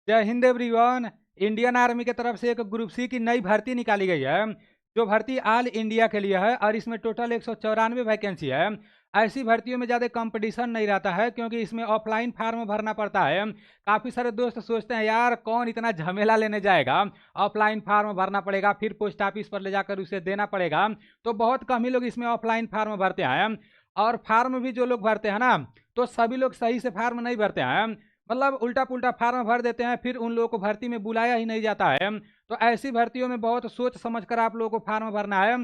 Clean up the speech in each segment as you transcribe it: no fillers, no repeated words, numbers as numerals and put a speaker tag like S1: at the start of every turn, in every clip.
S1: जय Hind everyone. Indian army की तरफ से एक ग्रुप सी की नई भर्ती निकाली गई है, जो भर्ती ऑल इंडिया के लिए है और इसमें टोटल 194 वैकेंसी है। ऐसी भर्तियों में ज़्यादा कंपटीशन नहीं रहता है, क्योंकि इसमें ऑफलाइन फार्म भरना पड़ता है। काफ़ी सारे दोस्त सोचते हैं यार कौन इतना झमेला लेने जाएगा, ऑफलाइन फार्म भरना पड़ेगा, फिर पोस्ट ऑफिस पर ले जाकर उसे देना पड़ेगा। तो बहुत कम ही लोग इसमें ऑफलाइन फार्म भरते हैं। और फार्म भी जो लोग भरते हैं ना, तो सभी लोग सही से फार्म नहीं भरते हैं, मतलब उल्टा पुल्टा फार्म भर देते हैं, फिर उन लोगों को भर्ती में बुलाया ही नहीं जाता है। तो ऐसी भर्तियों में बहुत सोच समझकर आप लोगों को फार्म भरना है।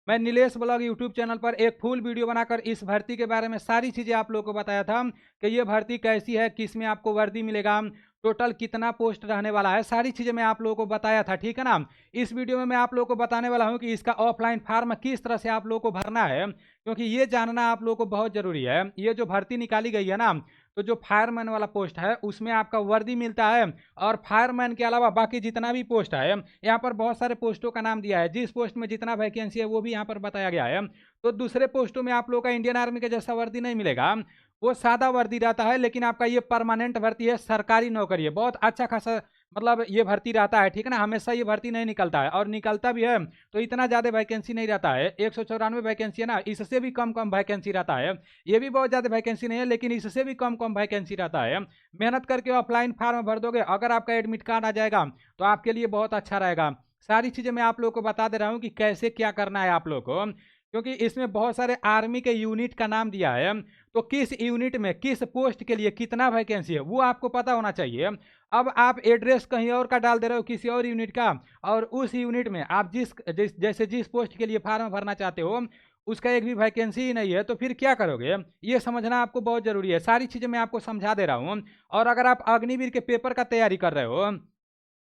S1: मैं नीलेश ब्लॉग यूट्यूब चैनल पर एक फुल वीडियो बनाकर इस भर्ती के बारे में सारी चीज़ें आप लोगों को बताया था कि ये भर्ती कैसी है, किस में आपको वर्दी मिलेगा, टोटल कितना पोस्ट रहने वाला है, सारी चीज़ें मैं आप लोगों को बताया था, ठीक है ना। इस वीडियो में मैं आप लोगों को बताने वाला हूँ कि इसका ऑफलाइन फार्म किस तरह से आप लोगों को भरना है, क्योंकि ये जानना आप लोगों को बहुत ज़रूरी है। ये जो भर्ती निकाली गई है ना, तो जो फायरमैन वाला पोस्ट है उसमें आपका वर्दी मिलता है, और फायरमैन के अलावा बाकी जितना भी पोस्ट है, यहाँ पर बहुत सारे पोस्टों का नाम दिया है, जिस पोस्ट में जितना वैकेंसी है वो भी यहाँ पर बताया गया है। तो दूसरे पोस्टों में आप लोगों का इंडियन आर्मी का जैसा वर्दी नहीं मिलेगा, वो सादा वर्दी रहता है, लेकिन आपका ये परमानेंट भर्ती है, सरकारी नौकरी है, बहुत अच्छा खासा मतलब ये भर्ती रहता है, ठीक है ना। हमेशा ये भर्ती नहीं निकलता है, और निकलता भी है तो इतना ज़्यादा वैकेंसी नहीं रहता है। 194 वैकेंसी है ना, इससे भी कम कम वैकेंसी रहता है। ये भी बहुत ज़्यादा वैकेंसी नहीं है, लेकिन इससे भी कम कम वैकेंसी रहता है। मेहनत करके ऑफलाइन फार्म भर दोगे, अगर आपका एडमिट कार्ड आ जाएगा तो आपके लिए बहुत अच्छा रहेगा। सारी चीज़ें मैं आप लोगों को बता दे रहा हूँ कि कैसे क्या करना है आप लोगों को, क्योंकि इसमें बहुत सारे आर्मी के यूनिट का नाम दिया है। तो किस यूनिट में किस पोस्ट के लिए कितना वैकेंसी है वो आपको पता होना चाहिए। अब आप एड्रेस कहीं और का डाल दे रहे हो, किसी और यूनिट का, और उस यूनिट में आप जैसे जिस पोस्ट के लिए फार्म भरना चाहते हो उसका एक भी वैकेंसी ही नहीं है, तो फिर क्या करोगे, ये समझना आपको बहुत ज़रूरी है। सारी चीज़ें मैं आपको समझा दे रहा हूँ। और अगर आप अग्निवीर के पेपर का तैयारी कर रहे हो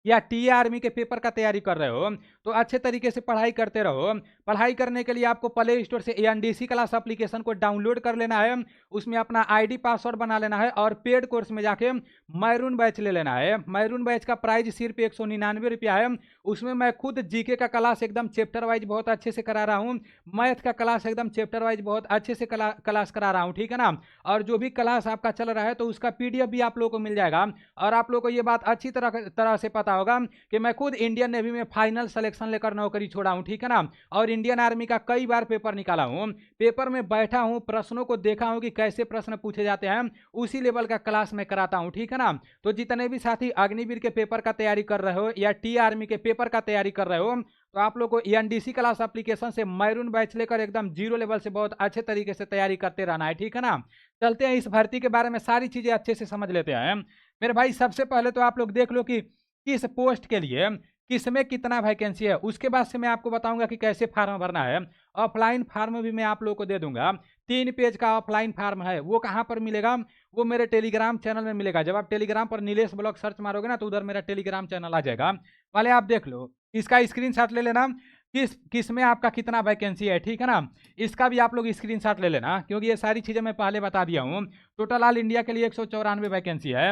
S1: या टी आर्मी के पेपर का तैयारी कर रहे हो, तो अच्छे तरीके से पढ़ाई करते रहो। पढ़ाई करने के लिए आपको प्ले स्टोर से एनडीसी क्लास एप्लीकेशन को डाउनलोड कर लेना है, उसमें अपना आईडी पासवर्ड बना लेना है, और पेड कोर्स में जाके मैरून बैच ले लेना है। मैरून बैच का प्राइस सिर्फ 199 रुपया है। उसमें मैं खुद जीके का क्लास एकदम चैप्टर वाइज बहुत अच्छे से करा रहा हूँ, मैथ का क्लास एकदम चैप्टर वाइज बहुत अच्छे से क्लास करा रहा हूँ, ठीक है ना। और जो भी क्लास आपका चल रहा है तो उसका पीडीएफ भी आप लोगों को मिल जाएगा। और आप लोगों को ये बात अच्छी तरह से पता होगा कि मैं खुद इंडियन नेवी में फाइनल सिलेक्शन लेकर नौकरी छोड़ा हूं, ठीक है ना। और इंडियन आर्मी का कई बार पेपर निकाला हूं, पेपर में बैठा हूं, प्रश्नों को देखा हूं कि कैसे प्रश्न पूछे जाते हैं, उसी लेवल का क्लास में कराता हूं, ठीक है ना। तो जितने भी साथी अग्निवीर के पेपर का तैयारी कर रहे हो या टी आर्मी के पेपर का तैयारी कर रहे हो, तो आप लोग को एनडीसी क्लास एप्लीकेशन से मैरून बैच लेकर एकदम जीरो लेवल से बहुत अच्छे तरीके से तैयारी करते रहना है, ठीक है ना। चलते हैं इस भर्ती के बारे में सारी चीजें अच्छे से समझ लेते हैं मेरे भाई। सबसे पहले तो आप लोग देख लो कि किस पोस्ट के लिए किस में कितना वैकेंसी है, उसके बाद से मैं आपको बताऊंगा कि कैसे फार्म भरना है। ऑफलाइन फार्म भी मैं आप लोगों को दे दूंगा, 3 पेज का ऑफलाइन फार्म है। वो कहाँ पर मिलेगा, वो मेरे टेलीग्राम चैनल में मिलेगा। जब आप टेलीग्राम पर नीलेश ब्लॉग सर्च मारोगे ना, तो उधर मेरा टेलीग्राम चैनल आ जाएगा, वाले आप देख लो। इसका स्क्रीनशॉट ले लेना, किस किस में आपका कितना वैकेंसी है, ठीक है ना। इसका भी आप लोग स्क्रीनशॉट ले लेना, क्योंकि ये सारी चीज़ें मैं पहले बता दिया हूँ। टोटल ऑल इंडिया के लिए 194 वैकेंसी है।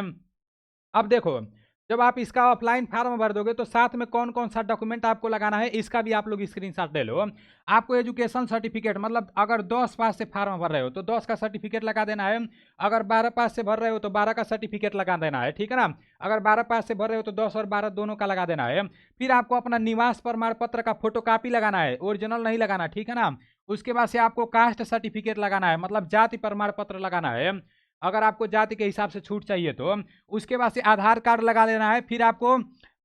S1: अब देखो, जब आप इसका ऑफलाइन फार्म भर दोगे तो साथ में कौन कौन सा डॉक्यूमेंट आपको लगाना है, इसका भी आप लोग स्क्रीनशॉट ले लो। आपको एजुकेशन सर्टिफिकेट, मतलब अगर 10 पास से फार्म भर रहे हो तो 10 का सर्टिफिकेट लगा देना है। अगर 12 पास से भर रहे हो तो 12 का सर्टिफिकेट लगा देना है, ठीक है ना। अगर 12 पास से भर रहे हो तो 10 और 12 दोनों का लगा देना है। फिर आपको अपना निवास प्रमाण पत्र का फोटोकॉपी लगाना है, ओरिजिनल नहीं लगाना, ठीक है ना। उसके बाद से आपको कास्ट सर्टिफिकेट लगाना है, मतलब जाति प्रमाण पत्र लगाना है, अगर आपको जाति के हिसाब से छूट चाहिए तो। उसके बाद से आधार कार्ड लगा लेना है। फिर आपको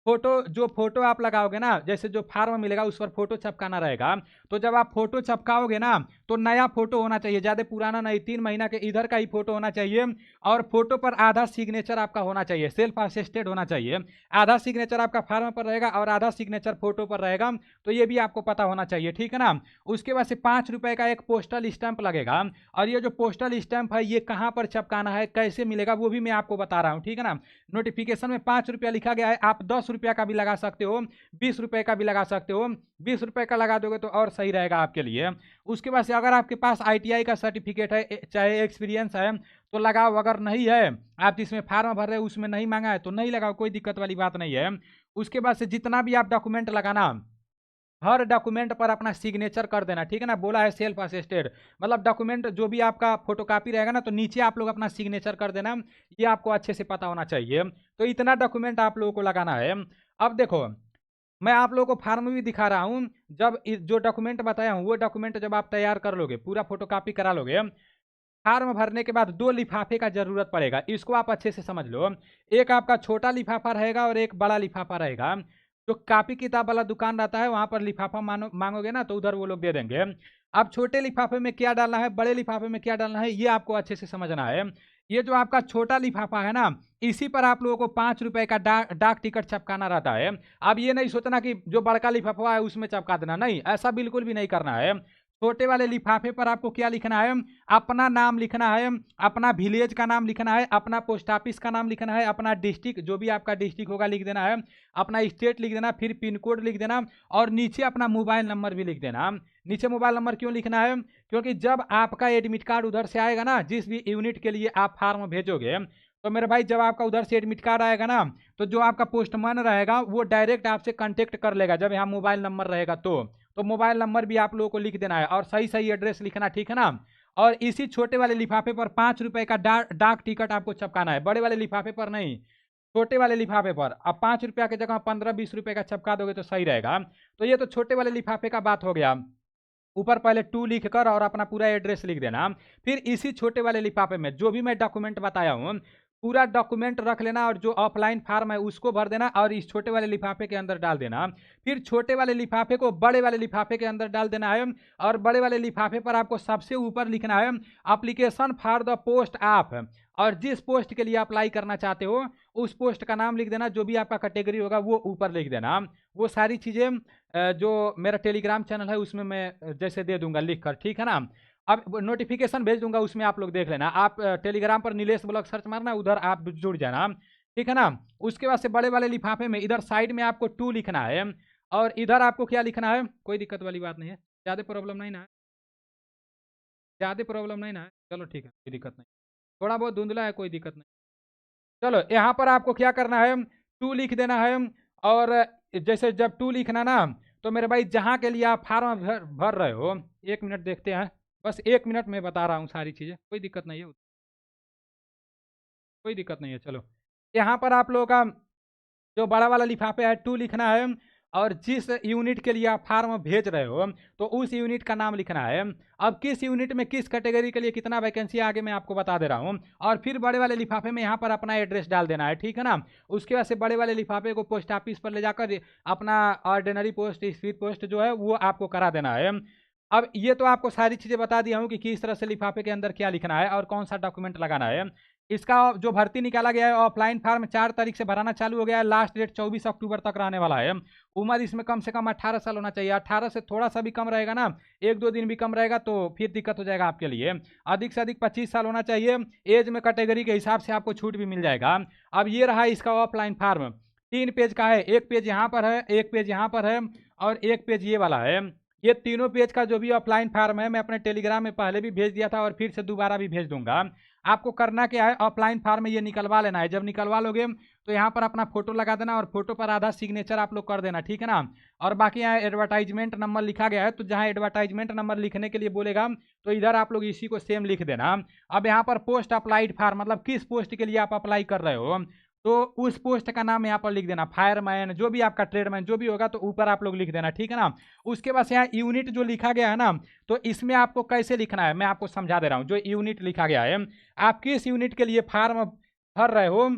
S1: फोटो, जो फोटो आप लगाओगे ना, जैसे जो फार्म मिलेगा उस पर फोटो चिपकाना रहेगा। तो जब आप फोटो चिपकाओगे ना, तो नया फोटो होना चाहिए, ज़्यादा पुराना नहीं, 3 महीना के इधर का ही फोटो होना चाहिए। और फोटो पर आधा सिग्नेचर आपका होना चाहिए, सेल्फ असिस्टेड होना चाहिए। आधा सिग्नेचर आपका फार्म पर रहेगा और आधा सिग्नेचर फोटो पर रहेगा, तो ये भी आपको पता होना चाहिए, ठीक है ना। उसके बाद से 5 रुपये का एक पोस्टल स्टैंप लगेगा। और ये जो पोस्टल स्टैंप है ये कहाँ पर चिपकाना है, कैसे मिलेगा, वो भी मैं आपको बता रहा हूँ, ठीक है ना। नोटिफिकेशन में 5 रुपया लिखा गया है, आप 10 रुपया का भी लगा सकते हो, 20 रुपये का भी लगा सकते हो। 20 रुपये का लगा दोगे तो और सही रहेगा आपके लिए। उसके बाद से अगर आपके पास आईटीआई का सर्टिफिकेट है, चाहे एक्सपीरियंस है, तो लगाओ। अगर नहीं है, आप जिसमें फार्म भर रहे हो उसमें नहीं मांगा है तो नहीं लगाओ, कोई दिक्कत वाली बात नहीं है। उसके बाद से जितना भी आप डॉक्यूमेंट लगाना, हर डॉक्यूमेंट पर अपना सिग्नेचर कर देना, ठीक है ना। बोला है सेल्फ असिस्टेड, मतलब डॉक्यूमेंट जो भी आपका फोटोकॉपी रहेगा ना, तो नीचे आप लोग अपना सिग्नेचर कर देना, ये आपको अच्छे से पता होना चाहिए। तो इतना डॉक्यूमेंट आप लोगों को लगाना है। अब देखो, मैं आप लोगों को फार्म भी दिखा रहा हूँ। जब जो डॉक्यूमेंट बताया हूँ वो डॉक्यूमेंट जब आप तैयार कर लोगे, पूरा फोटोकॉपी करा लोगे, फार्म भरने के बाद 2 लिफाफे का जरूरत पड़ेगा, इसको आप अच्छे से समझ लो। एक आपका छोटा लिफाफा रहेगा और एक बड़ा लिफाफा रहेगा। जो कापी किताब वाला दुकान रहता है वहां पर लिफाफा मांगोगे ना, तो उधर वो लोग दे देंगे। अब छोटे लिफाफे में क्या डालना है, बड़े लिफाफे में क्या डालना है, ये आपको अच्छे से समझना है। ये जो आपका छोटा लिफाफा है ना, इसी पर आप लोगों को 5 रुपए का डाक टिकट छपकाना रहता है। अब ये नहीं सोचना कि जो बड़का लिफाफा है उसमें चपका देना, नहीं, ऐसा बिल्कुल भी नहीं करना है। छोटे वाले लिफाफे पर आपको क्या लिखना है, अपना नाम लिखना है, अपना विलेज का नाम लिखना है, अपना पोस्ट ऑफिस का नाम लिखना है, अपना डिस्ट्रिक्ट जो भी आपका डिस्ट्रिक्ट होगा लिख देना है, अपना स्टेट लिख देना, फिर पिन कोड लिख देना, और नीचे अपना मोबाइल नंबर भी लिख देना। नीचे मोबाइल नंबर क्यों लिखना है, क्योंकि जब आपका एडमिट कार्ड उधर से आएगा ना, जिस भी यूनिट के लिए आप फार्म भेजोगे, तो मेरे भाई जब आपका उधर से एडमिट कार्ड आएगा ना, तो जो आपका पोस्टमैन रहेगा वो डायरेक्ट आपसे कांटेक्ट कर लेगा, जब यहाँ मोबाइल नंबर रहेगा तो मोबाइल नंबर भी आप लोगों को लिख देना है और सही सही एड्रेस लिखना, ठीक है ना। और इसी छोटे वाले लिफाफे पर 5 रुपए का डाक टिकट आपको छपकाना है, बड़े वाले लिफाफे पर नहीं, छोटे वाले लिफाफे पर। अब 5 रुपया की जगह 15-20 रुपए का छपका दोगे तो सही रहेगा। तो ये तो छोटे वाले लिफाफे का बात हो गया। ऊपर पहले 2 लिख कर और अपना पूरा एड्रेस लिख देना। फिर इसी छोटे वाले लिफाफे में जो भी मैं डॉक्यूमेंट बताया हूँ, पूरा डॉक्यूमेंट रख लेना, और जो ऑफलाइन फार्म है उसको भर देना और इस छोटे वाले लिफाफे के अंदर डाल देना। फिर छोटे वाले लिफाफे को बड़े वाले लिफाफे के अंदर डाल देना है, और बड़े वाले लिफाफे पर आपको सबसे ऊपर लिखना है application for the post of, और जिस पोस्ट के लिए अप्लाई करना चाहते हो उस पोस्ट का नाम लिख देना, जो भी आपका कैटेगरी होगा वो ऊपर लिख देना। वो सारी चीज़ें जो मेरा टेलीग्राम चैनल है उसमें मैं जैसे दे दूंगा लिख कर, ठीक है ना। अब नोटिफिकेशन भेज दूंगा, उसमें आप लोग देख लेना। आप टेलीग्राम पर नीलेश ब्लॉग सर्च मारना, उधर आप जुड़ जाना, ठीक है ना। उसके बाद से बड़े वाले लिफाफे में इधर साइड में आपको 2 लिखना है, और इधर आपको क्या लिखना है, कोई दिक्कत वाली बात नहीं है, ज़्यादा प्रॉब्लम नहीं ना है, ज़्यादा प्रॉब्लम नहीं ना है, चलो ठीक है, कोई दिक्कत नहीं। थोड़ा बहुत धुंधला है, कोई दिक्कत नहीं। चलो यहाँ पर आपको क्या करना है, 2 लिख देना है। और जैसे जब 2 लिखना ना, तो मेरे भाई जहाँ के लिए आप फार्म भर रहे हो, 1 मिनट देखते हैं, बस 1 मिनट में बता रहा हूँ सारी चीज़ें, कोई दिक्कत नहीं है, कोई दिक्कत नहीं है। चलो यहाँ पर आप लोगों का जो बड़ा वाला लिफाफे है 2 लिखना है, और जिस यूनिट के लिए आप फार्म भेज रहे हो तो उस यूनिट का नाम लिखना है। अब किस यूनिट में किस कैटेगरी के लिए कितना वैकेंसी आगे मैं आपको बता दे रहा हूँ। और फिर बड़े वाले लिफाफे में यहाँ पर अपना एड्रेस डाल देना है, ठीक है ना। उसके बाद से बड़े वाले लिफाफे को पोस्ट ऑफिस पर ले जाकर अपना ऑर्डिनरी पोस्ट, स्पीड पोस्ट जो है वो आपको करा देना है। अब ये तो आपको सारी चीज़ें बता दिया हूँ कि किस तरह से लिफाफे के अंदर क्या लिखना है और कौन सा डॉक्यूमेंट लगाना है। इसका जो भर्ती निकाला गया है ऑफलाइन फार्म 4 तारीख से भराना चालू हो गया है, लास्ट डेट 24 अक्टूबर तक रहने वाला है। उम्र इसमें कम से कम 18 साल होना चाहिए, 18 से थोड़ा सा भी कम रहेगा ना, 1-2 दिन भी कम रहेगा तो फिर दिक्कत हो जाएगा आपके लिए। अधिक से अधिक 25 साल होना चाहिए, एज में कैटेगरी के हिसाब से आपको छूट भी मिल जाएगा। अब ये रहा इसका ऑफलाइन फार्म, 3 पेज का है, एक पेज यहाँ पर है, एक पेज यहाँ पर है, और एक पेज ये वाला है। ये तीनों पेज का जो भी ऑफलाइन फार्म है मैं अपने टेलीग्राम में पहले भी भेज दिया था और फिर से दोबारा भी भेज दूंगा। आपको करना क्या है, ऑफलाइन फार्म ये निकलवा लेना है। जब निकलवा लोगे तो यहाँ पर अपना फोटो लगा देना, और फोटो पर आधा सिग्नेचर आप लोग कर देना, ठीक है ना। और बाकी यहाँ एडवर्टाइजमेंट नंबर लिखा गया है, तो जहाँ एडवर्टाइजमेंट नंबर लिखने के लिए बोलेगा तो इधर आप लोग इसी को सेम लिख देना। अब यहाँ पर पोस्ट अप्लाइड फार्म, मतलब किस पोस्ट के लिए आप अप्लाई कर रहे हो, तो उस पोस्ट का नाम यहाँ पर लिख देना, फायरमैन, जो भी आपका ट्रेडमैन जो भी होगा तो ऊपर आप लोग लिख देना, ठीक है ना। उसके बाद यहाँ यूनिट जो लिखा गया है ना, तो इसमें आपको कैसे लिखना है मैं आपको समझा दे रहा हूँ। जो यूनिट लिखा गया है, आप किस यूनिट के लिए फार्म भर रहे हो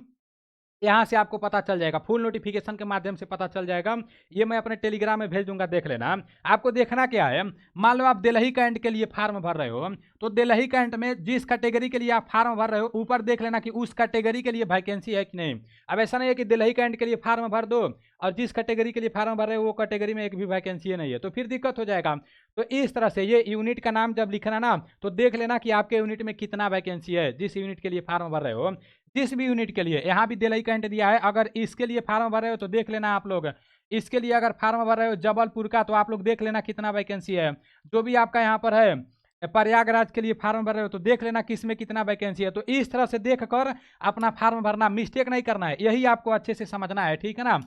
S1: यहाँ से आपको पता चल जाएगा, फुल नोटिफिकेशन के माध्यम से पता चल जाएगा। ये मैं अपने टेलीग्राम में भेज दूंगा, देख लेना। आपको देखना क्या है, मान लो आप दिल्ली कैंट के लिए फार्म भर रहे हो, तो दिल्ली कैंट में जिस कैटेगरी के लिए आप फार्म भर रहे हो ऊपर देख लेना कि उस कैटेगरी के लिए वैकेंसी है कि नहीं। अब ऐसा नहीं है कि दिल्ली कैंट के लिए फार्म भर दो और जिस कैटेगरी के लिए फार्म भर रहे हो वो कैटेगरी में एक भी वैकेंसी नहीं है, तो फिर दिक्कत हो जाएगा। तो इस तरह से ये यूनिट का नाम जब लिखना ना, तो देख लेना कि आपके यूनिट में कितना वैकेंसी है, जिस यूनिट के लिए फार्म भर रहे हो। जिस भी यूनिट के लिए, यहाँ भी दिल्ली कैंट दिया है, अगर इसके लिए फार्म भर रहे हो तो देख लेना आप लोग। इसके लिए अगर फार्म भर रहे हो जबलपुर का, तो आप लोग देख लेना कितना वैकेंसी है। जो भी आपका यहाँ पर है प्रयागराज के लिए फार्म भर रहे हो तो देख लेना किसमें कितना वैकेंसी है। तो इस तरह से देख कर अपना फार्म भरना, मिस्टेक नहीं करना है, यही आपको अच्छे से समझना है, ठीक है ना।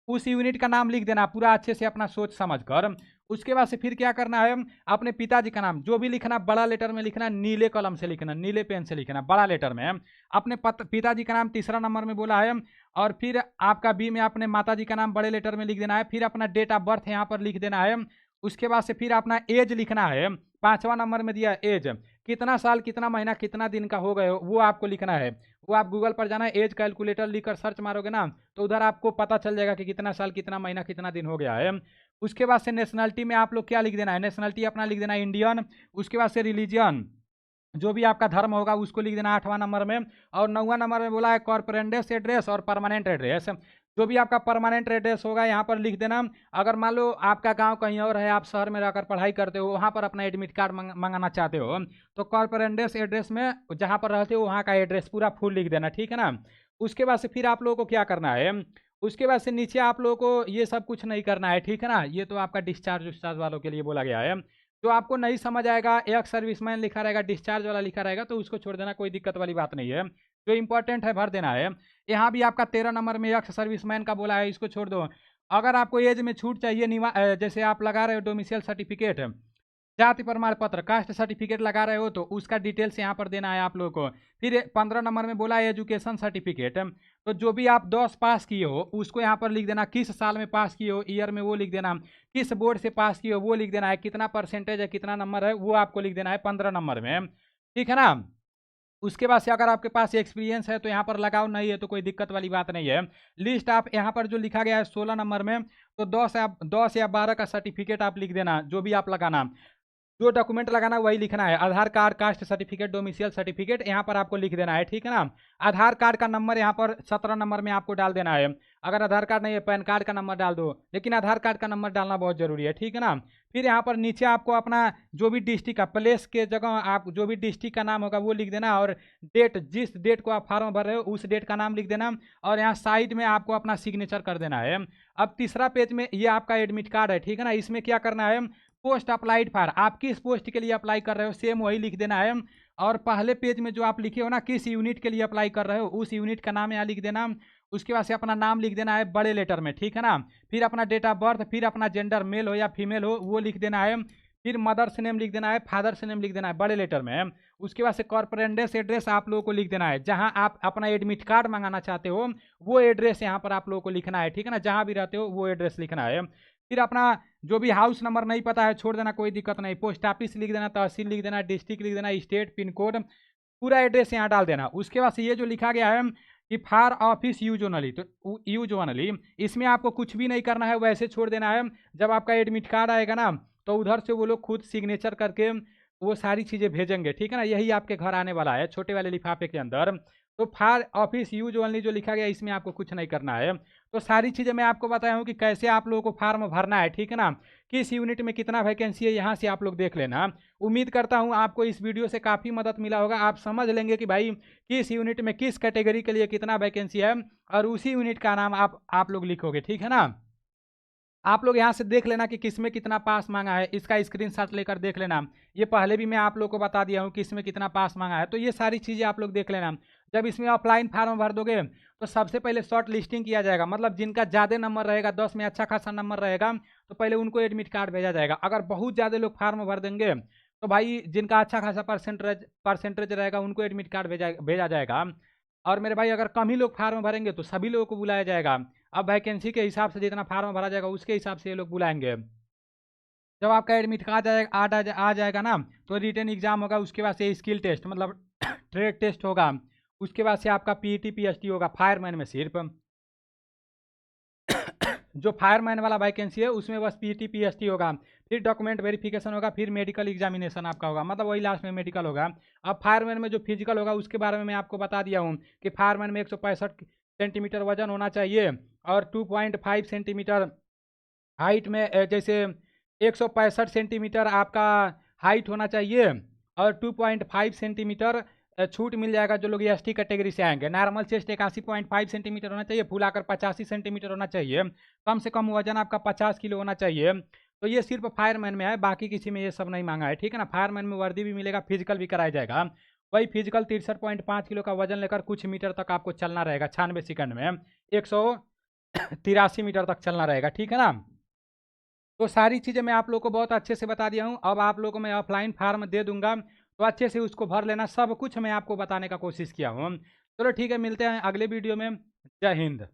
S1: उस यूनिट का नाम लिख देना पूरा अच्छे से अपना सोच समझ कर। उसके बाद से फिर क्या करना है, अपने पिताजी का नाम जो भी लिखना बड़ा लेटर में लिखना, नीले कलम से लिखना, नीले पेन से लिखना बड़ा लेटर में। अपने पिताजी का नाम तीसरा नंबर में बोला है, और फिर आपका बी में अपने माताजी का नाम बड़े लेटर में लिख देना है। फिर अपना डेट ऑफ बर्थ यहाँ पर लिख देना है। उसके बाद से फिर अपना एज लिखना है, 5वां नंबर में दिया एज, कितना साल कितना महीना कितना दिन का हो गए हो वो आपको लिखना है। वो आप गूगल पर जाना है, एज कैलकुलेटर लिखकर सर्च मारोगे ना तो उधर आपको पता चल जाएगा कि कितना साल कितना महीना कितना दिन हो गया है। उसके बाद से नेशनलिटी में आप लोग क्या लिख देना है, नेशनलिटी अपना लिख देना है इंडियन। उसके बाद से रिलीजियन जो भी आपका धर्म होगा उसको लिख देना 8वां नंबर में। और 9वां नंबर में बोला है कॉर्पोरेट एड्रेस और परमानेंट एड्रेस, जो भी आपका परमानेंट एड्रेस होगा यहाँ पर लिख देना। अगर मान लो आपका गांव कहीं और है, आप शहर में रहकर पढ़ाई करते हो, वहाँ पर अपना एडमिट कार्ड मंगाना चाहते हो, तो कॉर्पोरेट एड्रेस में जहाँ पर रहते हो वहाँ का एड्रेस पूरा फुल लिख देना, ठीक है ना। उसके बाद से फिर आप लोगों को क्या करना है, उसके बाद से नीचे आप लोगों को ये सब कुछ नहीं करना है, ठीक है ना। ये तो आपका डिस्चार्ज उस्चार्ज वालों के लिए बोला गया है। जो आपको नहीं समझ आएगा, एक सर्विसमैन लिखा रहेगा, डिस्चार्ज वाला लिखा रहेगा, तो उसको छोड़ देना, कोई दिक्कत वाली बात नहीं है। जो इंपॉर्टेंट है भर देना है। यहाँ भी आपका 13 नंबर में एक सर्विसमैन का बोला है, इसको छोड़ दो। अगर आपको एज में छूट चाहिए, जैसे आप लगा रहे हो डोमिसाइल सर्टिफिकेट, जाति प्रमाण पत्र, कास्ट सर्टिफिकेट लगा रहे हो तो उसका डिटेल्स यहाँ पर देना है आप लोगों को। फिर 15 नंबर में बोला है एजुकेशन सर्टिफिकेट, तो जो भी आप 10 पास किए हो उसको यहाँ पर लिख देना, किस साल में पास किए हो ईयर में वो लिख देना, किस बोर्ड से पास किए हो वो लिख देना है, कितना परसेंटेज है कितना नंबर है वो आपको लिख देना है 15 नंबर में, ठीक है ना। उसके बाद से अगर आपके पास एक्सपीरियंस है तो यहाँ पर लगाओ, नहीं है तो कोई दिक्कत वाली बात नहीं है। लिस्ट आप यहाँ पर जो लिखा गया है 16 नंबर में, तो 10 या 12 का सर्टिफिकेट आप लिख देना, जो भी आप लगाना, जो डॉक्यूमेंट लगाना वही लिखना है। Aadhaar card, caste certificate, domicile certificate यहाँ पर आपको लिख देना है, ठीक है ना। आधार कार्ड का नंबर यहाँ पर 17 नंबर में आपको डाल देना है। अगर आधार कार्ड नहीं है पैन कार्ड का नंबर डाल दो, लेकिन आधार कार्ड का नंबर डालना बहुत जरूरी है, ठीक है ना। फिर यहाँ पर नीचे आपको अपना जो भी डिस्ट्रिक्ट का प्लेस के जगह आप जो भी डिस्ट्रिक्ट का नाम होगा वो लिख देना, और डेट, जिस डेट को आप फॉर्म भर रहे हो उस डेट का नाम लिख देना, और यहाँ साइड में आपको अपना सिग्नेचर कर देना है। अब तीसरा पेज में ये आपका एडमिट कार्ड है, ठीक है ना। इसमें क्या करना है, पोस्ट अप्लाइड फॉर, आप किस पोस्ट के लिए अप्लाई कर रहे हो सेम वही लिख देना है। और पहले पेज में जो आप लिखे हो ना किस यूनिट के लिए अप्लाई कर रहे हो उस यूनिट का नाम यहाँ लिख देना। उसके बाद से अपना नाम लिख देना है बड़े लेटर में, ठीक है ना। फिर अपना डेट ऑफ बर्थ, फिर अपना जेंडर मेल हो या फीमेल हो वो लिख देना है। फिर मदर्स नेम लिख देना है, फादर्स नेम लिख देना है बड़े लेटर में। उसके बाद से कॉर्पोरेट एड्रेस आप लोगों को लिख देना है, जहां आप अपना एडमिट कार्ड मंगाना चाहते हो वो एड्रेस यहाँ पर आप लोगों को लिखना है, ठीक है ना। जहां भी रहते हो वो एड्रेस लिखना है। फिर अपना जो भी हाउस नंबर नहीं पता है छोड़ देना, कोई दिक्कत नहीं। पोस्ट ऑफिस लिख देना, तहसील लिख देना, डिस्ट्रिक्ट लिख देना, स्टेट, पिन कोड, पूरा एड्रेस यहाँ डाल देना। उसके बाद से ये जो लिखा गया है कि फॉर ऑफिस यूज ओनली, तो यूज ओनली, इसमें आपको कुछ भी नहीं करना है, वैसे छोड़ देना है। जब आपका एडमिट कार्ड आएगा ना तो उधर से वो लोग खुद सिग्नेचर करके वो सारी चीज़ें भेजेंगे, ठीक है ना। यही आपके घर आने वाला है छोटे वाले लिफाफे के अंदर। तो फॉर ऑफिस यूज ओनली जो लिखा गया इसमें आपको कुछ नहीं करना है। तो सारी चीज़ें मैं आपको बताया हूँ कि कैसे आप लोगों को फॉर्म भरना है, ठीक है ना। किस यूनिट में कितना वैकेंसी है यहाँ से आप लोग देख लेना। उम्मीद करता हूँ आपको इस वीडियो से काफ़ी मदद मिला होगा, आप समझ लेंगे कि भाई किस यूनिट में किस कैटेगरी के लिए कितना वैकेंसी है, और उसी यूनिट का नाम आप लोग लिखोगे, ठीक है ना। आप लोग यहाँ से देख लेना कि किसमें कितना पास मांगा है, इसका स्क्रीनशॉट लेकर देख लेना। ये पहले भी मैं आप लोग को बता दिया हूँ कि इसमें कितना पास मांगा है, तो ये सारी चीज़ें आप लोग देख लेना। जब इसमें ऑफलाइन फार्म भर दोगे तो सबसे पहले शॉर्ट लिस्टिंग किया जाएगा, मतलब जिनका ज़्यादा नंबर रहेगा 10 में अच्छा खासा नंबर रहेगा तो पहले उनको एडमिट कार्ड भेजा जाएगा। अगर बहुत ज़्यादा लोग फार्म भर देंगे तो भाई जिनका अच्छा खासा परसेंटेज रहेगा उनको एडमिट कार्ड भेजा जाएगा। और मेरे भाई अगर कम ही लोग फार्म भरेंगे तो सभी लोगों को बुलाया जाएगा। अब वैकेंसी के हिसाब से जितना फार्म भरा जाएगा उसके हिसाब से ये लोग बुलाएंगे। जब आपका एडमिट कार्ड आ जाएगा ना तो रिटन एग्जाम होगा, उसके बाद से स्किल टेस्ट मतलब ट्रेड टेस्ट होगा, उसके बाद से आपका पीटी पीएसटी होगा फायरमैन में सिर्फ। जो फायरमैन वाला वैकेंसी है उसमें बस पीटी पीएसटी होगा, फिर डॉक्यूमेंट वेरिफिकेशन होगा, फिर मेडिकल एग्जामिनेशन आपका होगा, मतलब वही लास्ट में मेडिकल होगा। अब फायरमैन में जो फिजिकल होगा उसके बारे में मैं आपको बता दिया हूँ कि फायरमैन में 165 सेंटीमीटर वजन होना चाहिए, और 2.5 सेंटीमीटर हाइट में जैसे 165 सेंटीमीटर आपका हाइट होना चाहिए, और 2.5 सेंटीमीटर छूट मिल जाएगा जो लोग एसटी कैटेगरी से आएंगे। नॉर्मल चेस्ट 81.5 सेंटीमीटर होना चाहिए, फुल आकर 85 सेंटीमीटर होना चाहिए, कम से कम वजन आपका 50 किलो होना चाहिए। तो ये सिर्फ फायरमैन में है, बाकी किसी में ये सब नहीं मांगा है, ठीक है ना। फायरमैन में वर्दी भी मिलेगा, फिजिकल भी कराया जाएगा। वही फिजिकल 63.5 किलो का वजन लेकर कुछ मीटर तक आपको चलना रहेगा 96 सेकंड में, 100 83 मीटर तक चलना रहेगा, ठीक है ना। तो सारी चीज़ें मैं आप लोग को बहुत अच्छे से बता दिया हूँ। अब आप लोग को मैं ऑफलाइन फार्म दे दूंगा, तो अच्छे से उसको भर लेना। सब कुछ मैं आपको बताने का कोशिश किया हूँ। चलो ठीक है, मिलते हैं अगले वीडियो में। जय हिंद।